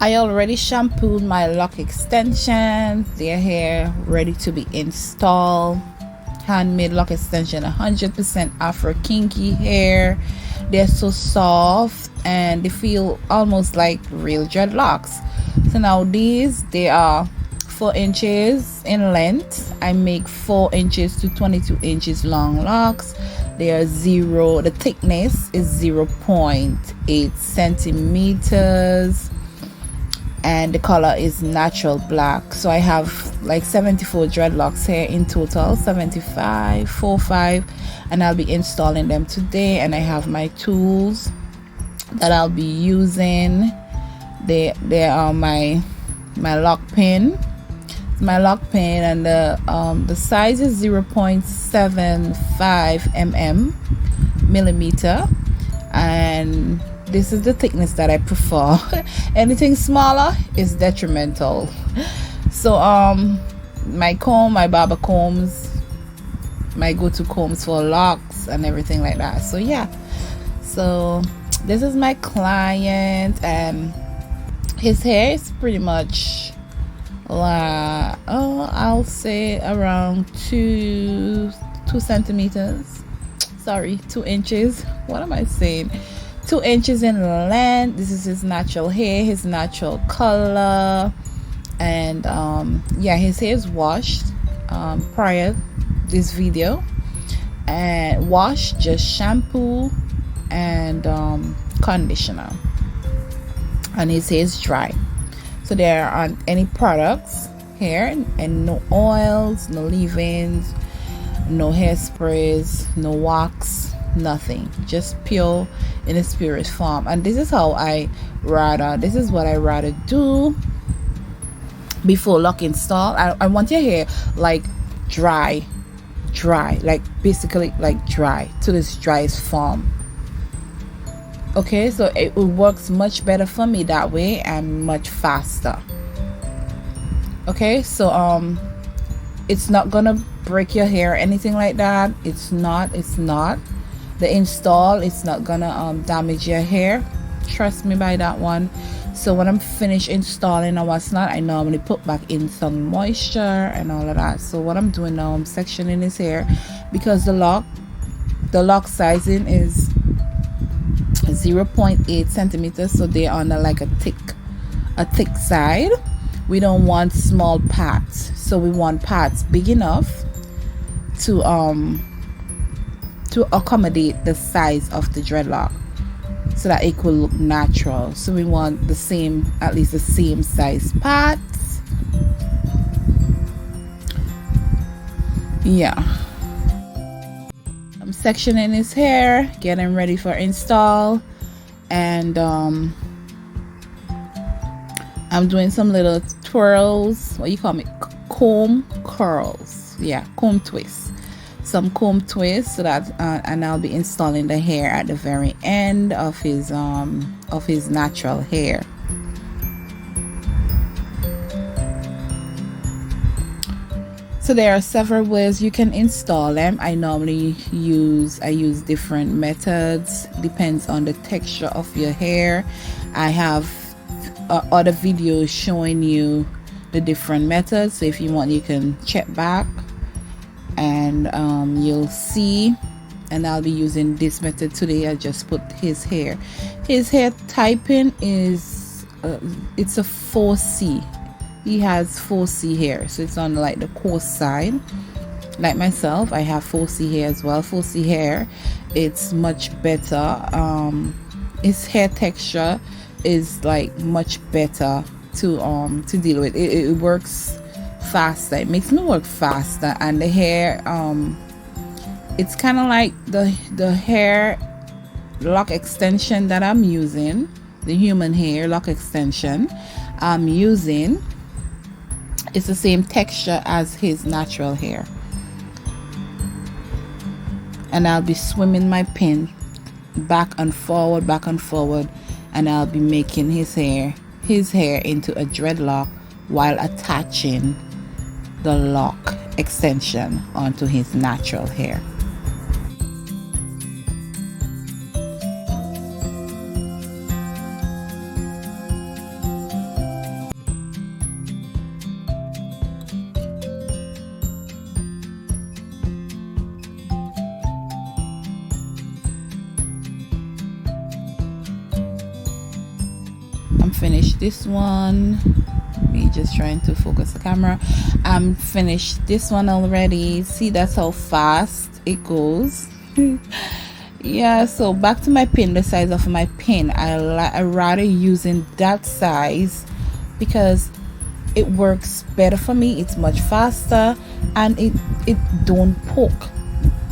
I already shampooed my lock extensions. They're here ready to be installed. Handmade lock extension, 100% Afro kinky hair. They're so soft and they feel almost like real dreadlocks. So now these, they are 4 inches in length. I make 4 inches to 22 inches long locks. They are the thickness is 0.8 centimeters, and the color is natural black. So I have like 74 dreadlocks here in total, 45, and I'll be installing them today. And I have my tools that I'll be using. They are my lock pin. My lock pin, and the size is 0.75 millimeter, and this is the thickness that I prefer. Anything smaller is detrimental. So my comb, my barber combs, my go-to combs for locks and everything like that. So yeah, so this is my client, and his hair is pretty much I'll say around 2 centimeters, sorry, 2 inches. What am I saying? 2 inches in length. This is his natural hair, his natural color. And yeah, his hair is washed prior this video, and washed, just shampoo and conditioner, and his hair is dry. So there aren't any products here, and no oils, no leave-ins, no hairsprays, no wax, nothing, just pure in a spirit form. And this is how this is what I rather do before lock install. I want your hair like dry, like basically like dry to this driest form. Okay, so it works much better for me that way and much faster. Okay, so it's not gonna break your hair or anything like that. It's not the install, it's not gonna damage your hair, trust me by that one. So when I'm finished installing or what's not, I normally put back in some moisture and all of that. So what I'm doing now, I'm sectioning his hair, because the lock sizing is 0.8 centimeters, so they're on like a thick side. We don't want small parts, so we want parts big enough to accommodate the size of the dreadlock, so that it could look natural. So we want at least the same size parts. Yeah, I'm sectioning his hair, getting ready for install, and I'm doing some little twirls, what you call it, comb curls, yeah, comb twists, some comb twists, so that and I'll be installing the hair at the very end of his natural hair. So there are several ways you can install them. I use different methods, depends on the texture of your hair. I have other videos showing you the different methods, so if you want, you can check back and you'll see. And I'll be using this method today. I just put his hair typing is it's a 4C. He has 4C hair, so it's on like the coarse side. Like myself, I have 4C hair as well. 4C hair, it's much better. His hair texture is like much better to deal with. It works faster. It makes me work faster, and the hair it's kind of like the hair lock extension that I'm using, the human hair lock extension I'm using. It's the same texture as his natural hair, and I'll be swimming my pin back and forward, and I'll be making his hair into a dreadlock while attaching the lock extension onto his natural hair. I'm finished this one. Me just trying to focus the camera. I'm finished this one already. See, that's how fast it goes. Yeah, so back to my pin, the size of my pin. I rather using that size because it works better for me. It's much faster and it don't poke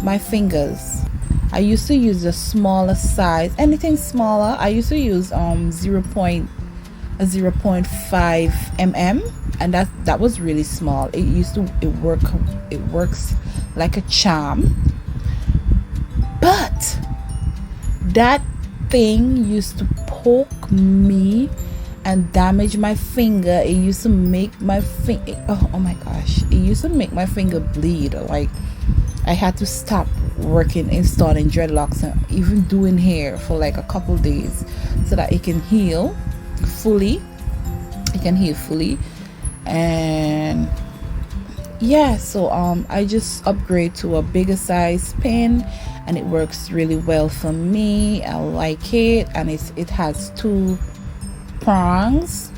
my fingers. I used to use a smaller size, anything smaller. I used to use 0.5 mm, and that was really small. It works like a charm. But that thing used to poke me and damage my finger. It used to make my finger, oh my gosh, it used to make my finger bleed. Like I had to stop working installing dreadlocks and even doing hair for like a couple days so that it can heal fully. And yeah, so I just upgrade to a bigger size pin and it works really well for me. I like it, and it has 2 prongs.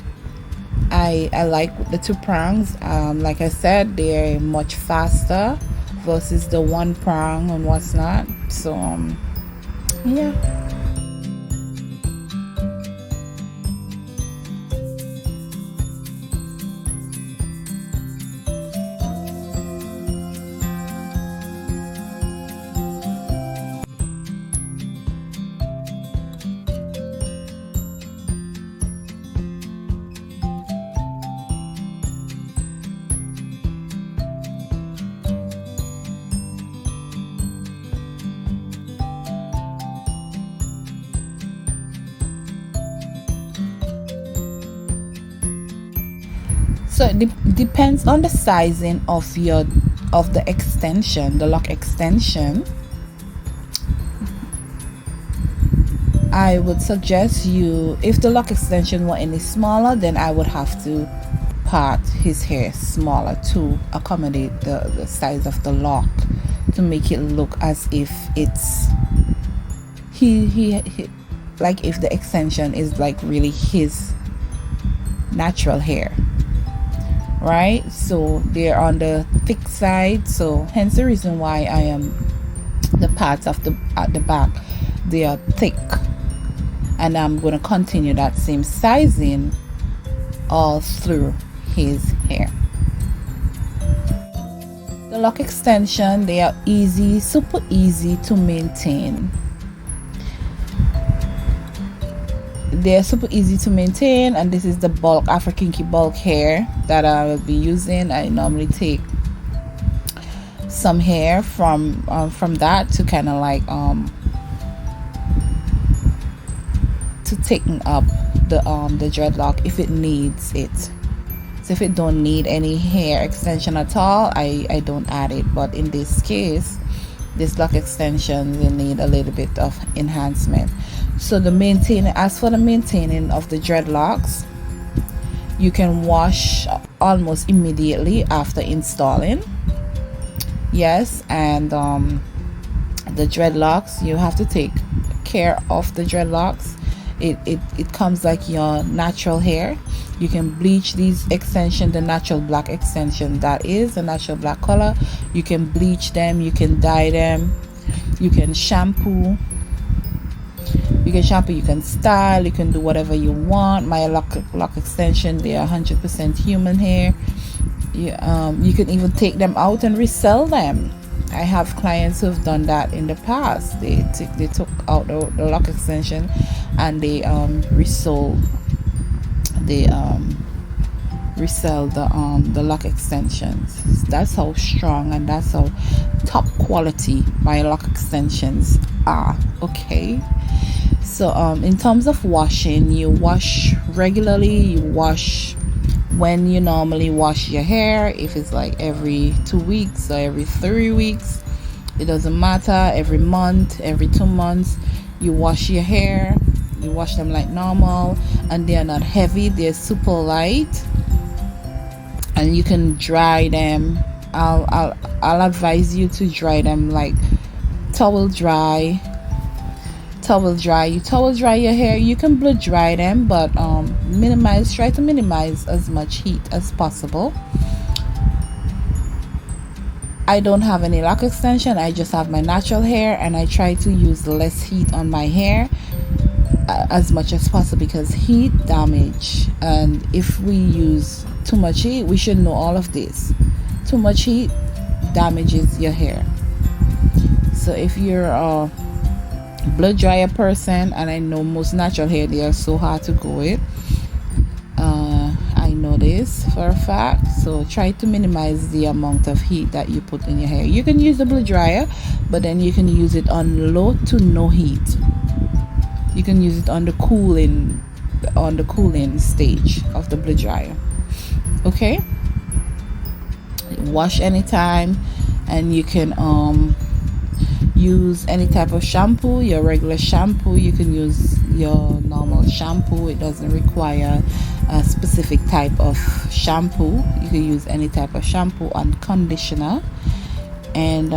I like the 2 prongs. Like I said, they're much faster versus the 1 prong and what's not. So yeah. So it depends on the sizing of the extension, the lock extension. I would suggest you, if the lock extension were any smaller, then I would have to part his hair smaller to accommodate the size of the lock, to make it look as if it's he like if the extension is like really his natural hair, right? So they're on the thick side, so hence the reason why I am the parts of at the back, they are thick, and I'm going to continue that same sizing all through his hair. The lock extension, they are easy, super easy to maintain. They're super easy to maintain, and this is the bulk African Kinky bulk hair that I will be using. I normally take some hair from that to kind of like to tighten up the dreadlock if it needs it. So if it don't need any hair extension at all, I don't add it. But in this case, this lock extension will need a little bit of enhancement. So as for the maintaining of the dreadlocks, you can wash almost immediately after installing. Yes, and the dreadlocks, you have to take care of the dreadlocks. It comes like your natural hair. You can bleach these extensions, the natural black extension, that is the natural black color. You can bleach them, you can dye them, you can shampoo, you can style, you can do whatever you want. My lock extension, they are 100% human hair. You can even take them out and resell them. I have clients who've done that in the past. They took out the lock extension and they resell the lock extensions. That's how strong and that's how top quality my lock extensions are. Okay, so in terms of washing, you wash regularly. You wash when you normally wash your hair. If it's like every 2 weeks or every 3 weeks, it doesn't matter. Every month, every 2 months, you wash your hair. You wash them like normal, and they are not heavy, they're super light, and you can dry them. I'll advise you to dry them like towel dry towel dry. You towel dry your hair. You can blow dry them, but try to minimize as much heat as possible. I don't have any lock extension. I just have my natural hair, and I try to use less heat on my hair as much as possible, because heat damage, and if we use too much heat, we should know all of this. Too much heat damages your hair. So if you're a blow dryer person, and I know most natural hair, they are so hard to go with, I know this for a fact. So try to minimize the amount of heat that you put in your hair. You can use the blow dryer, but then you can use it on low to no heat. You can use it on the cooling stage of the blow dryer. Okay, wash anytime, and you can use any type of shampoo, your regular shampoo. You can use your normal shampoo. It doesn't require a specific type of shampoo. You can use any type of shampoo and conditioner. And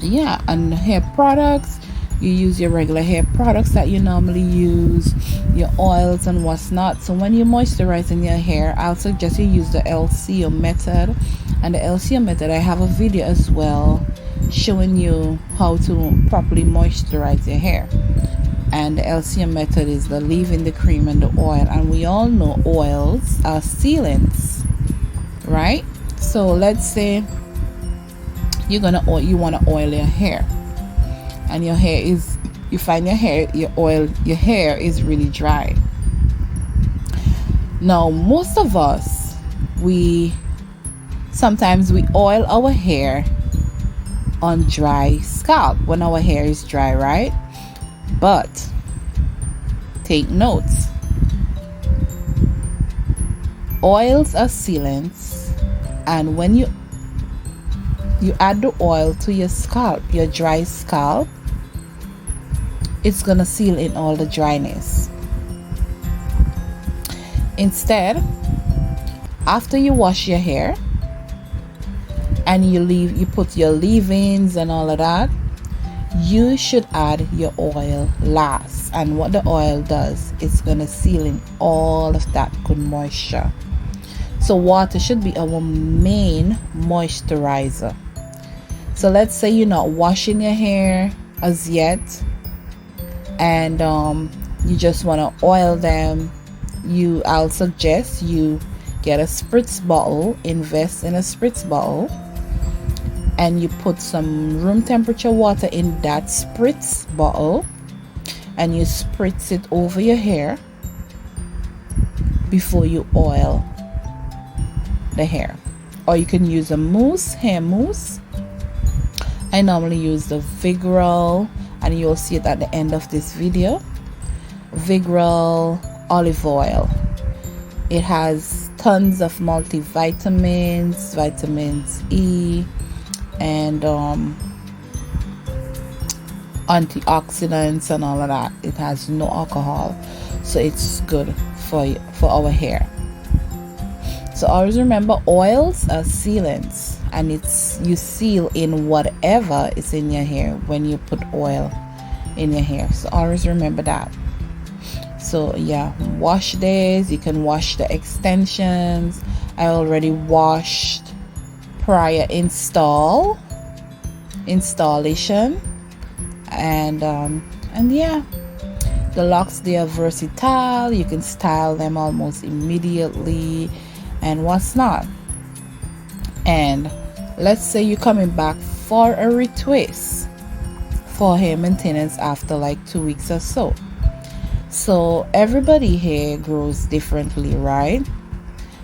yeah, and hair products, you use your regular hair products that you normally use, your oils and what's not. So when you're moisturizing your hair, I'll suggest you use the LCO method. And the LCO method, I have a video as well showing you how to properly moisturize your hair. And the LCO method is the leave-in, the cream, and the oil. And we all know oils are sealants, right? So let's say you want to oil your hair, and you find your hair is really dry. Now most of us, sometimes we oil our hair on dry scalp when our hair is dry, right? But take notes, oils are sealants, and when you add the oil to your scalp, your dry scalp, it's gonna seal in all the dryness. Instead, after you wash your hair and you put your leave-ins and all of that, you should add your oil last. And what the oil does, it's gonna seal in all of that good moisture. So water should be our main moisturizer. So let's say you're not washing your hair as yet, and you just want to oil them. I'll suggest you get a spritz bottle, invest in a spritz bottle, and you put some room temperature water in that spritz bottle, and you spritz it over your hair before you oil the hair. Or you can use a mousse, hair mousse. I normally use the VIGOROL, and you'll see it at the end of this video. VIGOROL olive oil. It has tons of multivitamins, vitamins E, and antioxidants and all of that. It has no alcohol, so it's good for our hair. So always remember, oils are sealants, and you seal in whatever is in your hair when you put oil in your hair. So always remember that. So yeah, wash this. You can wash the extensions. I already washed prior installation, and yeah, the locks, they are versatile. You can style them almost immediately and what's not. And let's say you're coming back for a retwist for hair maintenance after like 2 weeks or so. So everybody hair grows differently, right?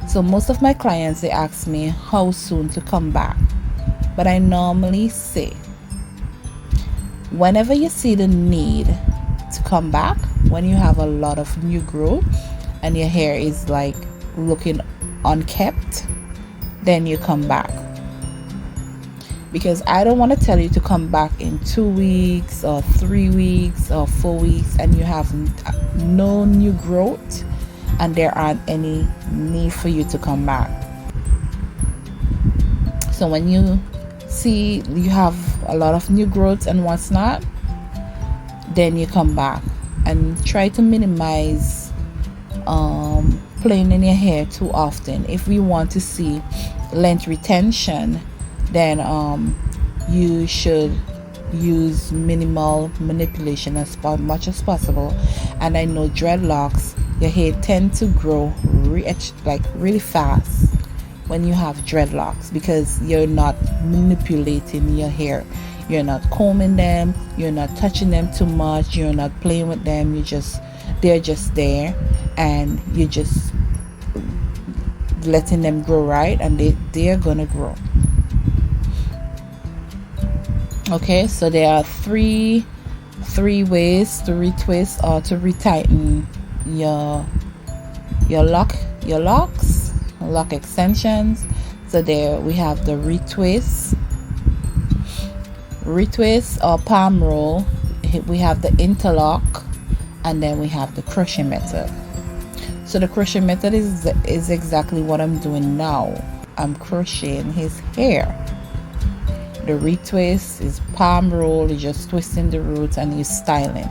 So most of my clients, they ask me how soon to come back, but I normally say whenever you see the need to come back, when you have a lot of new growth and your hair is like looking unkept, then you come back. Because I don't want to tell you to come back in 2 weeks or 3 weeks or 4 weeks and you have no new growth and there aren't any need for you to come back. So when you see you have a lot of new growth and what's not, then you come back, and try to minimize playing in your hair too often. If we want to see length retention, then you should use minimal manipulation as much as possible. And I know dreadlocks, your hair tend to grow really fast when you have dreadlocks, because you're not manipulating your hair, you're not combing them, you're not touching them too much, you're not playing with them, they're just there, and you're just letting them grow, right? And they're gonna grow. Okay, so there are three ways to retwist or to retighten your locks, lock extensions. So there we have the retwist or palm roll, we have the interlock, and then we have the crochet method. So the crochet method is exactly what I'm doing now. I'm crocheting his hair. The retwist is palm roll, you're just twisting the roots and you're styling.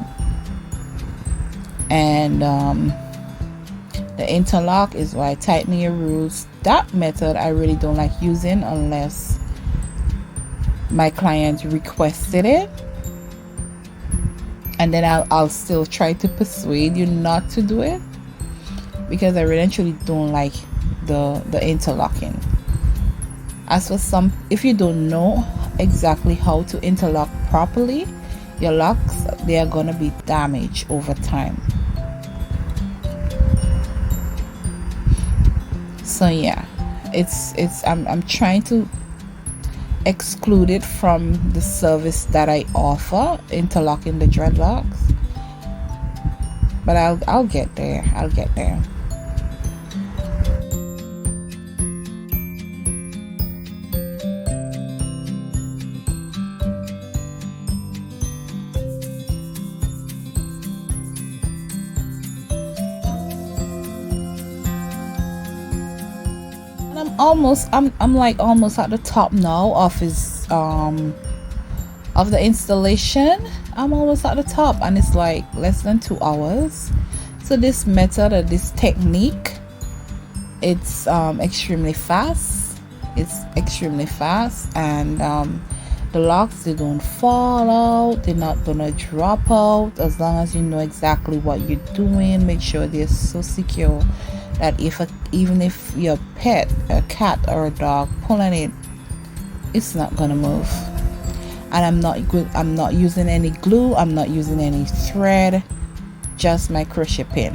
And the interlock is why tightening your roots. That method I really don't like using unless my client requested it, and then I'll still try to persuade you not to do it, because I really actually don't like the interlocking. As for some, if you don't know exactly how to interlock properly, your locks, they are gonna be damaged over time. So yeah, I'm trying to exclude it from the service that I offer, interlocking the dreadlocks, but I'll get there. I'm like almost at the top now of his of the installation. I'm almost at the top, and it's like less than 2 hours. So this method or this technique, it's extremely fast. And the locks, they don't fall out, they're not gonna drop out, as long as you know exactly what you're doing. Make sure they're so secure that even if your pet, a cat or a dog, pulling it, it's not gonna move. And I'm not using any glue, I'm not using any thread, just my crochet pin.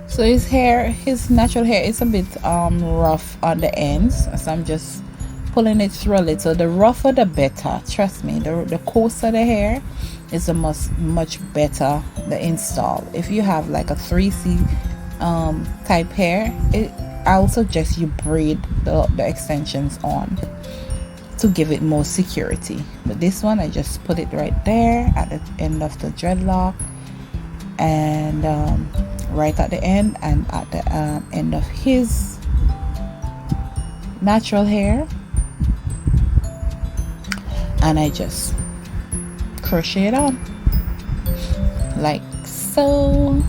So his natural hair is a bit rough on the ends, so I'm just pulling it through a little. The rougher the better, trust me. The coarser the hair is the much better the install. If you have like a 3C type hair, I will suggest you braid the extensions on to give it more security. But this one, I just put it right there at the end of the dreadlock, and right at the end, and at the end of his natural hair, and I just crochet it on like so.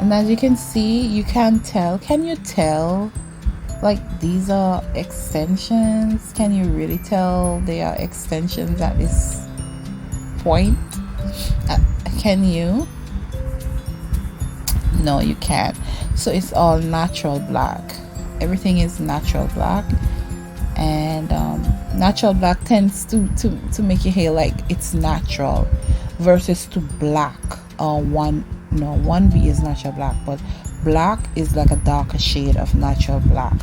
And as you can see, you can tell, can you tell, like these are extensions? Can you really tell they are extensions at this point? Can you? No, you can't. So it's all natural black. Everything is natural black, and natural black tends to make your hair like it's natural versus to black. 1B is natural black, but black is like a darker shade of natural black.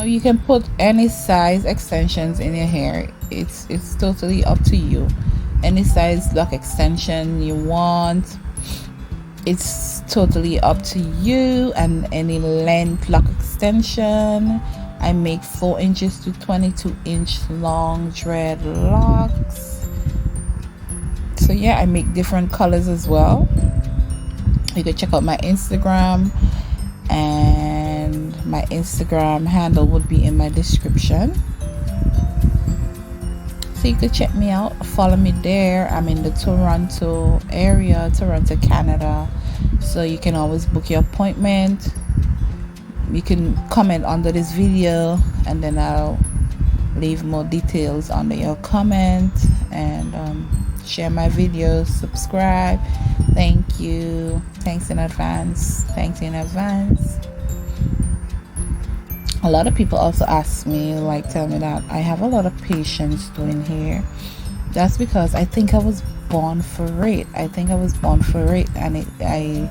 You can put any size extensions in your hair. It's totally up to you. Any size lock extension you want, it's totally up to you. And any length lock extension. I make 4 inches to 22-inch long dreadlocks. So yeah, I make different colors as well. You can check out my Instagram, and my Instagram handle would be in my description, so you could check me out, follow me there. I'm in the Toronto area, Toronto, Canada, so you can always book your appointment. You can comment under this video, and then I'll leave more details under your comment, and share my videos, subscribe. Thank you. Thanks in advance. A lot of people also ask me, like, tell me that I have a lot of patience doing hair. That's because I think I was born for it. And I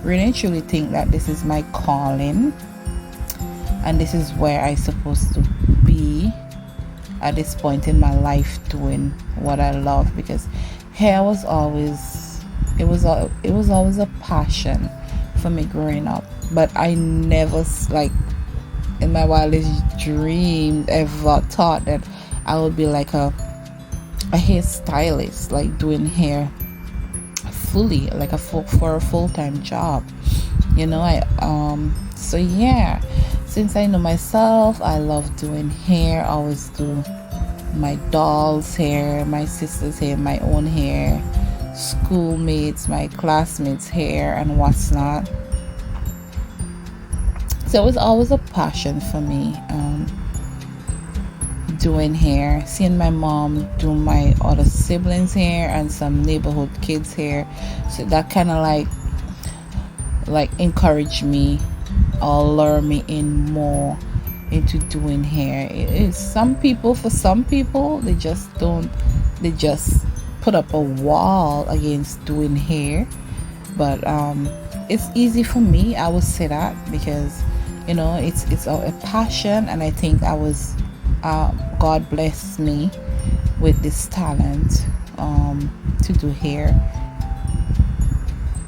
really and truly think that this is my calling, and this is where I'm supposed to be at this point in my life, doing what I love, because hair was always, it was always a passion for me growing up. but I never like in my wildest dreams ever thought that I would be like a hairstylist, like doing hair fully, like for a full-time job, you know. So yeah, since I know myself, I love doing hair. I always do my doll's hair, my sister's hair, my own hair, schoolmates, my classmates' hair, and what's not. So it was always a passion for me, doing hair, seeing my mom do my other siblings' hair and some neighborhood kids' hair. So that kind of like encouraged me or lure me in more into doing hair. It's for some people they just put up a wall against doing hair, but it's easy for me, I would say that, because you know it's a passion, and I think God blessed me with this talent to do hair.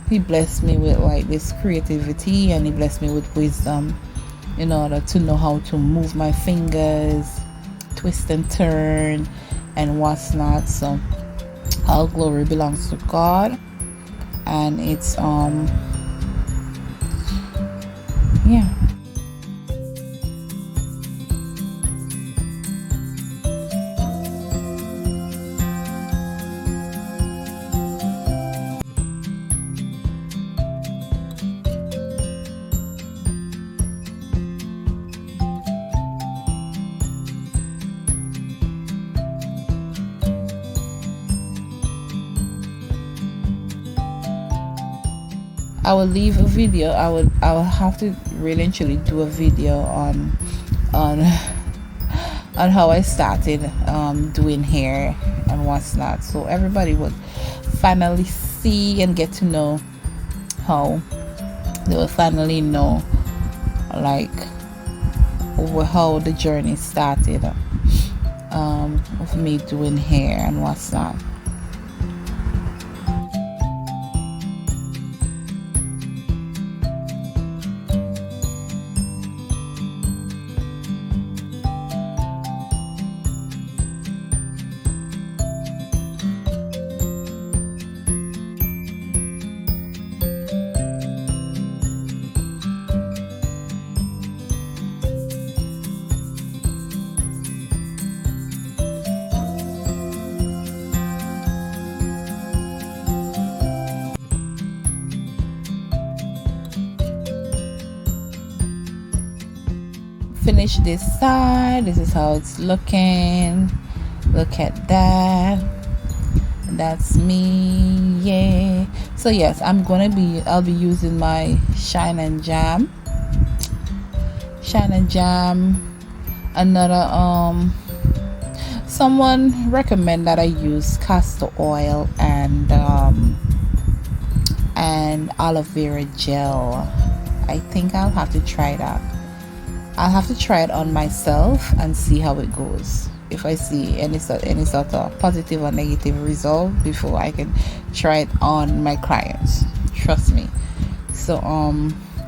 He blessed me with like this creativity, and he blessed me with wisdom in order to know how to move my fingers, twist and turn, and what's not. So all glory belongs to God, and it's yeah. I will leave a video. I will have to really and truly do a video on how I started doing hair and what's not, so everybody would finally see and get to know how they will finally know like how the journey started of me doing hair and what's not. Finish this side. This is how it's looking. Look at that. That's me. Yeah. So yes, I'll be using my Shine and Jam. Another someone recommend that I use castor oil and aloe vera gel. I think I'll have to try that. I'll have to try it on myself and see how it goes. If I see any sort of positive or negative result before I can try it on my clients. Trust me. So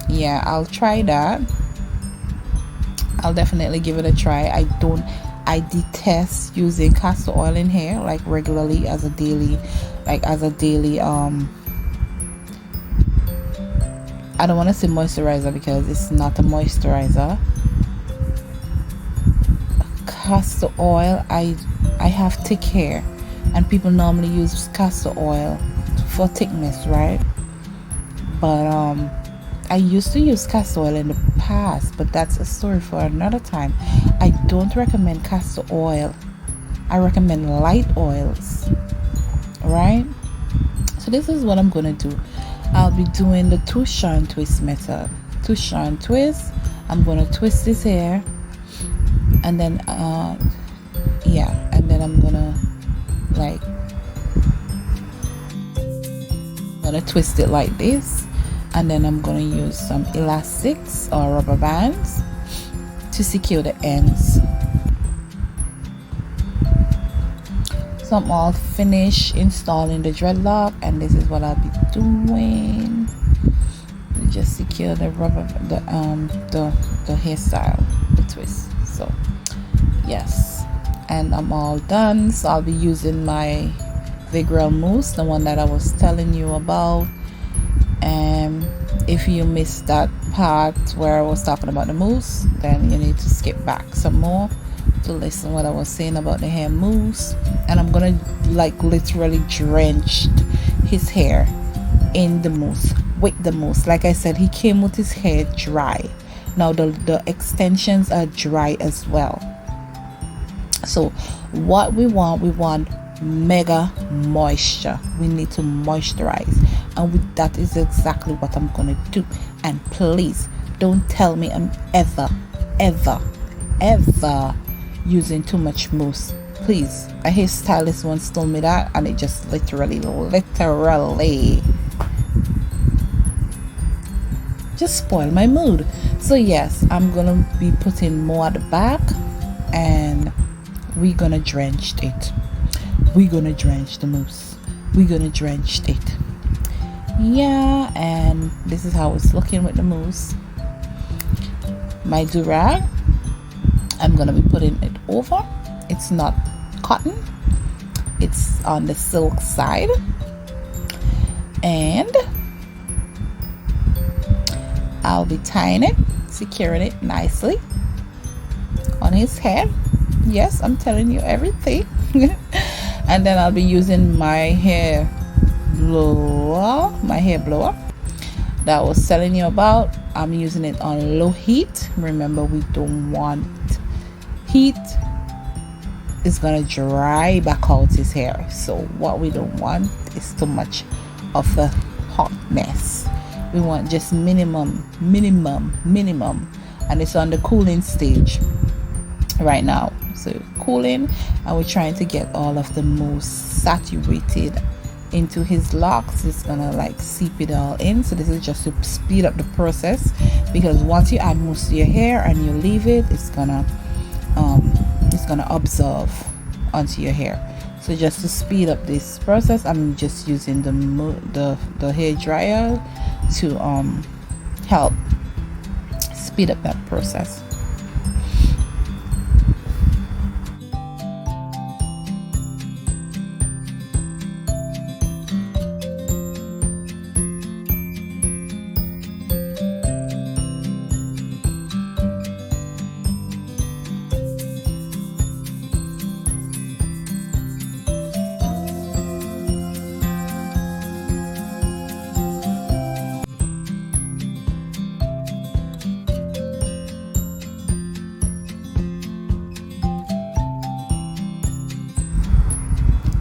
yeah, I'll try that. I'll definitely give it a try. I detest using castor oil in hair like regularly as a daily I don't want to say moisturizer because it's not a moisturizer. Castor oil, I have thick hair, and people normally use castor oil for thickness, right? But I used to use castor oil in the past, but that's a story for another time. I don't recommend castor oil. I recommend light oils, right? So this is what I'm gonna do. I'll be doing the twist and twist method. Twist and twist. I'm gonna twist this hair, and then yeah, and then I'm gonna twist it like this, and then I'm gonna use some elastics or rubber bands to secure the ends. So I'm all finished installing the dreadlock, and this is what I'll be doing. just secure the rubber, the hairstyle, the twist. So yes, and I'm all done. So I'll be using my VIGOROL mousse, the one that I was telling you about. And if you missed that part where I was talking about the mousse, then you need to skip back some more to listen what I was saying about the hair mousse. And I'm gonna like literally drench his hair in the mousse, with the mousse. Like I said, he came with his hair dry. Now the extensions are dry as well. So what we want mega moisture. We need to moisturize, and that is exactly what I'm gonna do. And please don't tell me I'm ever using too much mousse. Please, a hairstylist once told me that, and it just literally just spoiled my mood. So yes, I'm gonna be putting more at the back, and we're gonna drench it. We're gonna drench the mousse. We're gonna drench it. Yeah, and this is how it's looking with the mousse. My do-rag, I'm gonna be putting it over. It's not cotton, it's on the silk side, and I'll be tying it, securing it nicely on his head. Yes, I'm telling you everything. And then I'll be using my hair blower that I was telling you about. I'm using it on low heat. Remember, we don't want heat. It's gonna dry back out his hair. So what we don't want is too much of a hotness. We want just minimum, and it's on the cooling stage right now. So cooling, and we're trying to get all of the mousse saturated into his locks. It's gonna like seep it all in. So this is just to speed up the process, because once you add mousse to your hair and you leave it, it's gonna absorb onto your hair. So just to speed up this process, I'm just using the hair dryer to help speed up that process.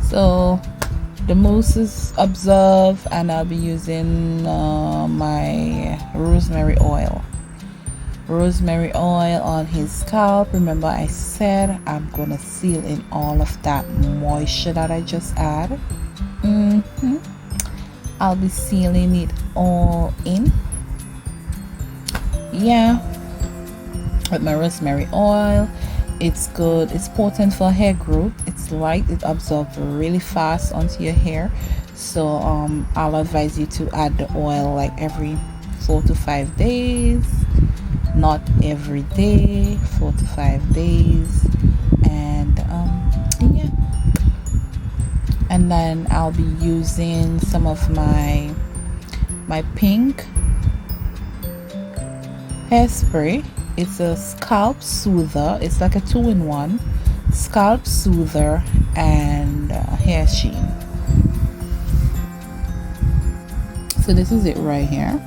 So the mousse is absorbed, and I'll be using my rosemary oil on his scalp. Remember, I said I'm gonna seal in all of that moisture that I just added. I'll be sealing it all in, yeah, with my rosemary oil. It's good, it's potent for hair growth, it's light, it absorbs really fast onto your hair. So I'll advise you to add the oil like every 4 to 5 days, not every day, 4 to 5 days. And yeah, and then I'll be using some of my pink hairspray. It's a scalp soother. It's like a 2-in-1 scalp soother and hair sheen. So this is it right here.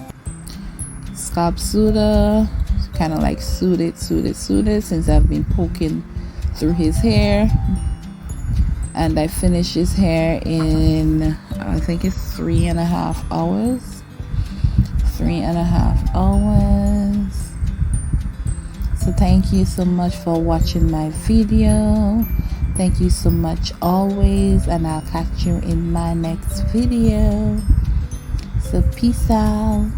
Scalp soother, kind of like soothe it since I've been poking through his hair. And I finish his hair in, I think it's 3.5 hours. 3.5 hours. So thank you so much for watching my video. Thank you so much always, and I'll catch you in my next video. So peace out.